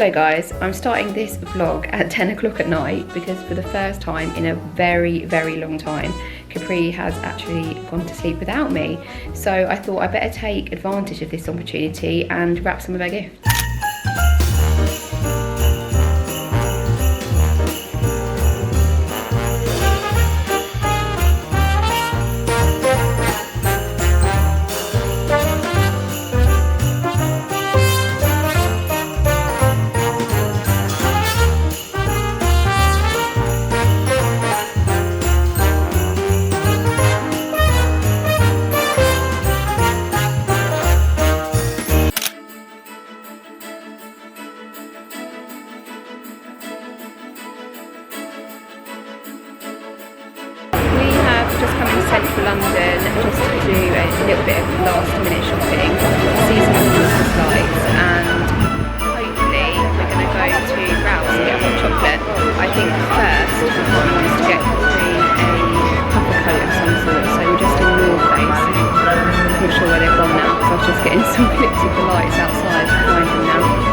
Hello guys, I'm starting this vlog at 10 o'clock at night because for the first time in a very, very long time, Capri has actually gone to sleep without me. So I thought I better take advantage of this opportunity and wrap some of her gifts. Just come into central London just to do a little bit of last minute shopping, see some of the Christmas lights, and hopefully we're going to go to Rouse and get hot chocolate. I think first we want to get a puffer coat of some sort, so we're just in North Face. I'm not sure where they've gone now because I was just getting some clips of the lights outside to find them now.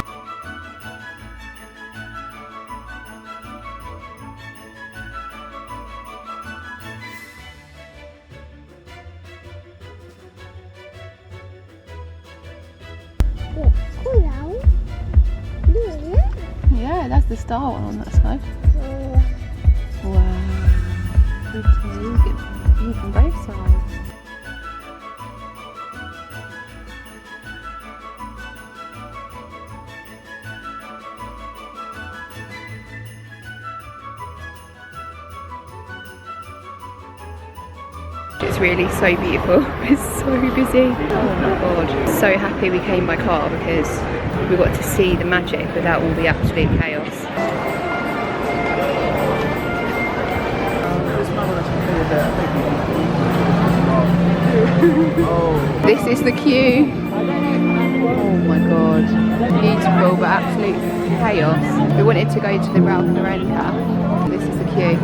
Yeah, that's the star one on that side. Wow. Okay, you get view from both sides. It's really so beautiful. It's so busy. Oh my god. So happy we came by car because we got to see the magic without all the absolute chaos. This is the queue. Oh my god. Beautiful but absolute chaos. We wanted to go to the Ralph Lauren Cafe. This is the queue.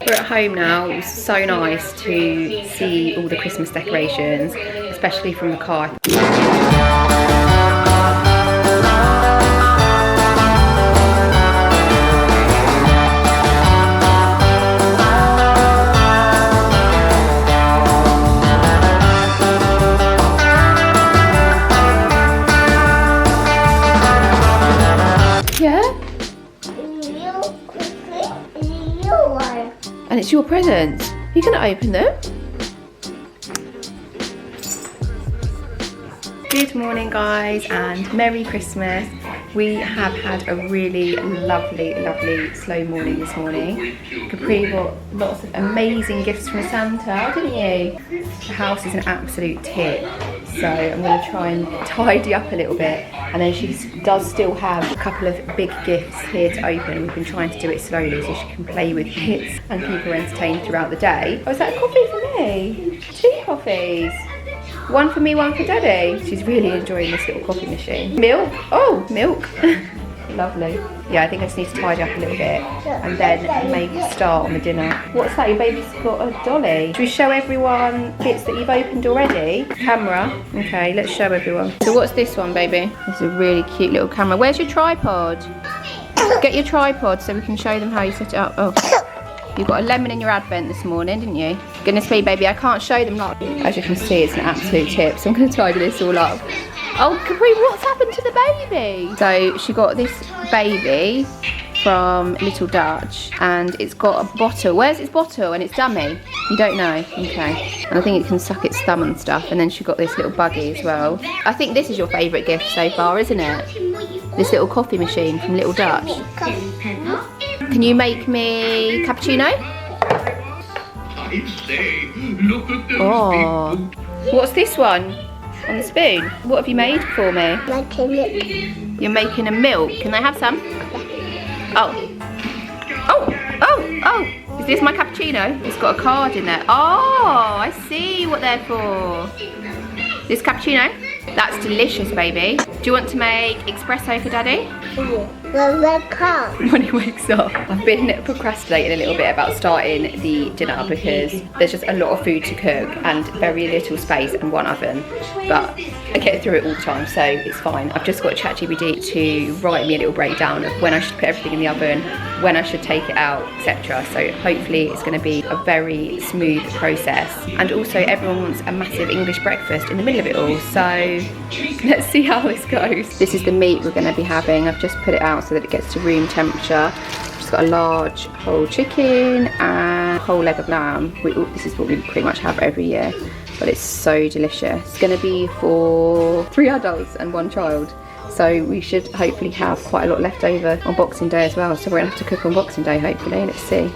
We're at home now. It was so nice to see all the Christmas decorations, especially from the car. Yeah? And it's your presents. You're gonna open them? Good morning guys and Merry Christmas. We have had a really lovely slow morning this morning. Capri got lots of amazing gifts from Santa, didn't you? The house is an absolute tip, so I'm going to try and tidy up a little bit, and then she does still have a couple of big gifts here to open. We've been trying to do it slowly so she can play with it and keep her entertained throughout the day. Oh, is that a coffee for me? 2 coffees. One for me, one for Daddy. She's really enjoying this little coffee machine. Milk. Oh, milk. Lovely. Yeah, I think I just need to tidy up a little bit and then maybe start on the dinner. What's that? Your baby's got a dolly. Should we show everyone bits that you've opened already? Camera. Okay, let's show everyone. So what's this one, baby? It's a really cute little camera. Where's your tripod? Get your tripod so we can show them how you set it up. Oh. You got a lemon in your advent this morning, didn't you? Goodness me, baby, I can't show them now. As you can see, it's an absolute tip, so I'm going to tidy this all up. Oh, Capri, what's happened to the baby? So she got this baby from Little Dutch, and it's got a bottle. Where's its bottle? And it's dummy. You don't know? Okay. And I think it can suck its thumb and stuff. And then she got this little buggy as well. I think this is your favourite gift so far, isn't it? This little coffee machine from Little Dutch. Can you make me cappuccino? Oh. What's this one? On the spoon? What have you made for me? You're making a milk. Can I have some? Oh. Oh. Is this my cappuccino? It's got a card in there. Oh, I see what they're for. This cappuccino? That's delicious, baby. Do you want to make espresso for Daddy? When he wakes up. I've been procrastinating a little bit about starting the dinner because there's just a lot of food to cook and very little space and one oven. But I get through it all the time, so it's fine. I've just got ChatGPT to write me a little breakdown of when I should put everything in the oven, when I should take it out, etc. So hopefully it's going to be a very smooth process. And also everyone wants a massive English breakfast in the middle of it all. So let's see how this goes. This is the meat we're going to be having. I've just put it out so that it gets to room temperature. Just got a large whole chicken and a whole leg of lamb. This is what we pretty much have every year, but it's so delicious. It's going to be for 3 adults and 1 child. So we should hopefully have quite a lot left over on Boxing Day as well. So we're going to have to cook on Boxing Day hopefully. Let's see.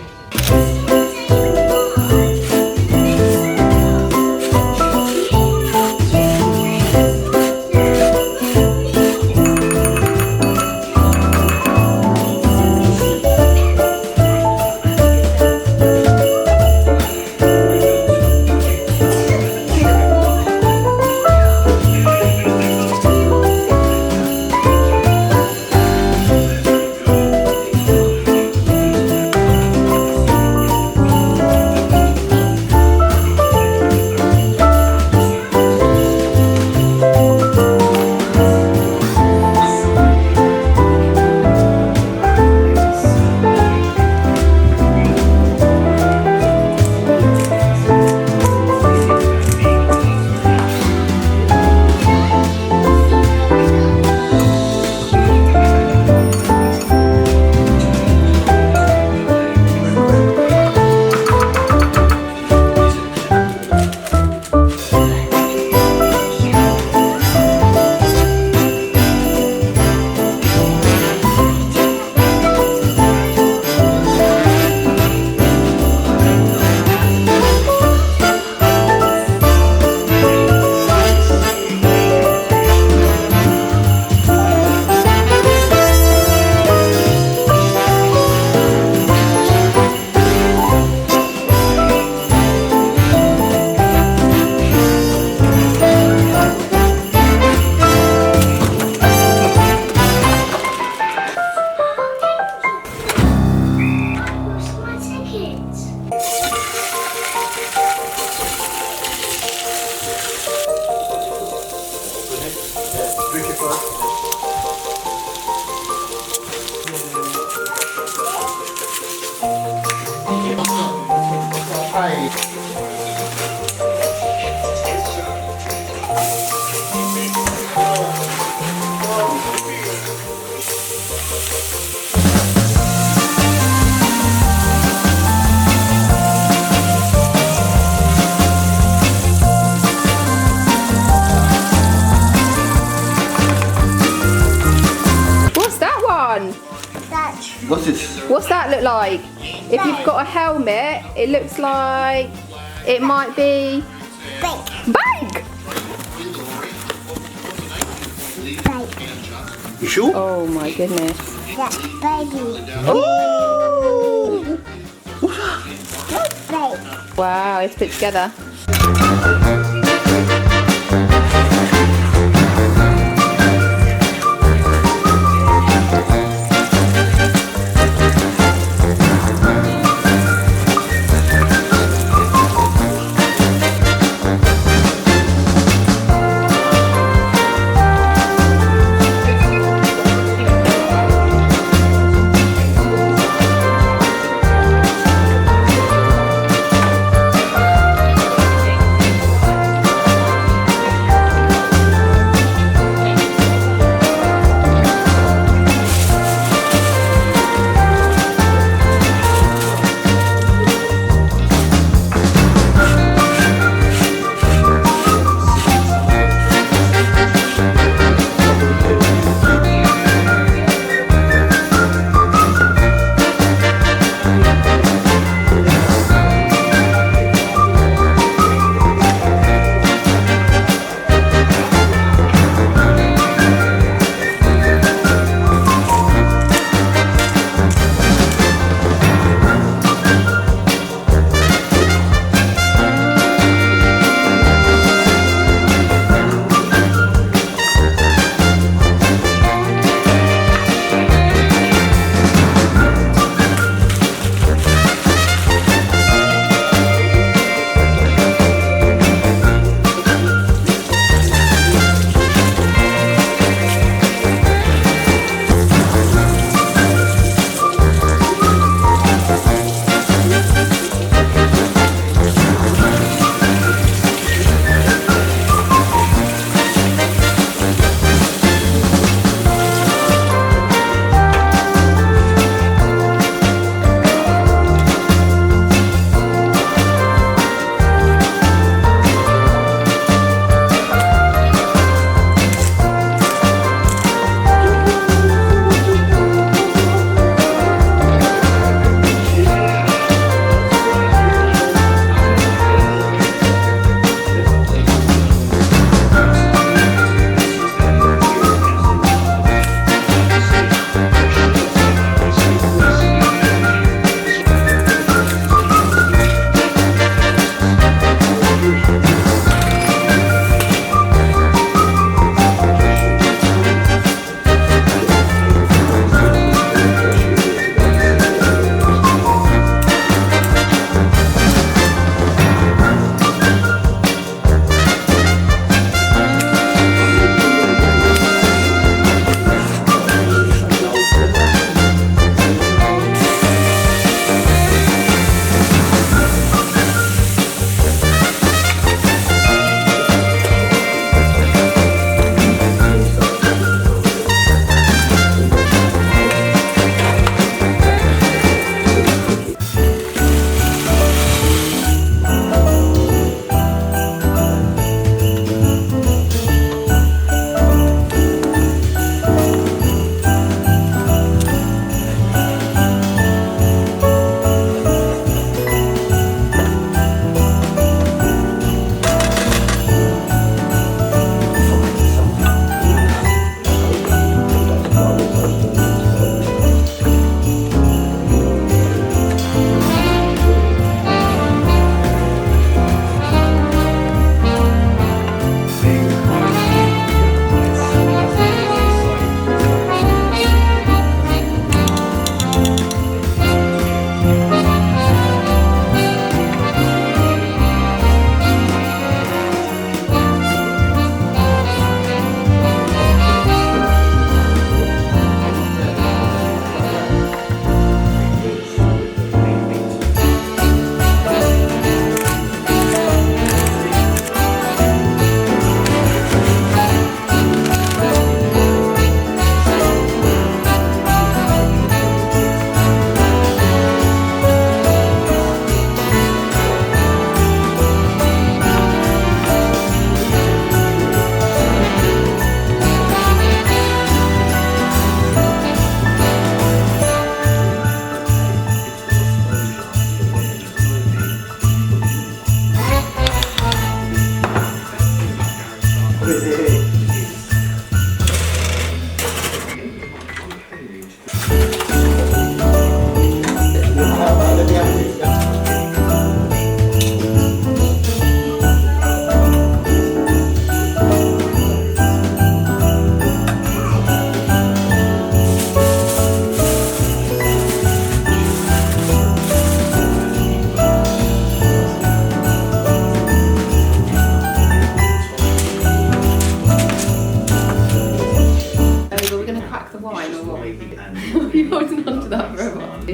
What's this? What's that look like? If you've got a helmet, it looks like it might be bank. You sure? Oh my goodness. That's baby. Oh! That's baby. Wow, it's put together.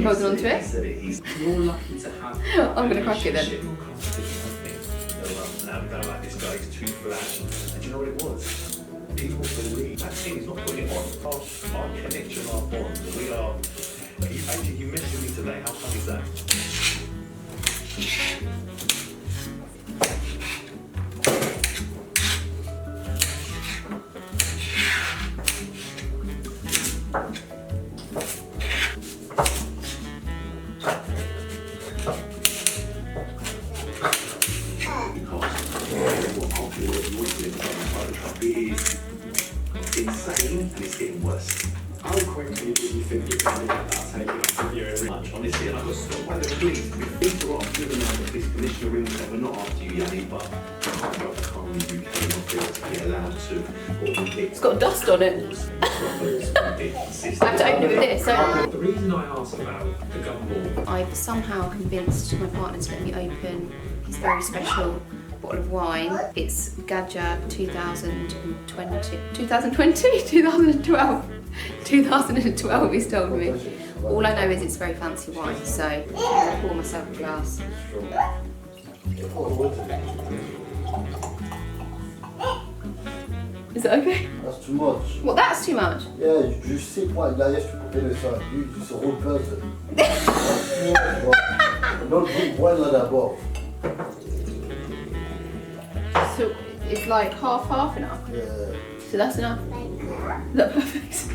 holding on to it? You're lucky to have. I'm going to crack it then. Like this guy is too flat. And do you know what it was? People believe that thing is not putting it on. Our connection, our bond, we are. Actually, you mentioned me today. How fun is that? Insane, and it's getting worse. How quickly do you think you're going to get that taken off of you every much? Honestly, and I was so why don't please, if things are off, given that this commissioner ring said we're not after you, Yanni, but I can't go to Carmen UK not be able to be allowed to. It's got dust on it. I have to open it with this. So The reason I asked about the gumball, I've somehow convinced my partner to let me open his very special bottle of wine. It's Gadja 2012 he's told me. All I know is it's very fancy wine, so I'm going to pour myself a glass. Is it okay? That's too much. Well, that's too much. Yeah, je sais quoi, derrière je peux couper le sang. Lui, il se repose. L'autre truc, bois là d'abord. So it's like half enough. Yeah. So that's enough. Is that perfect?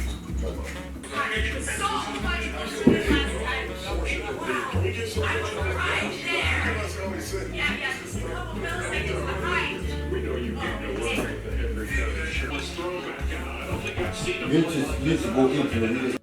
You to go into the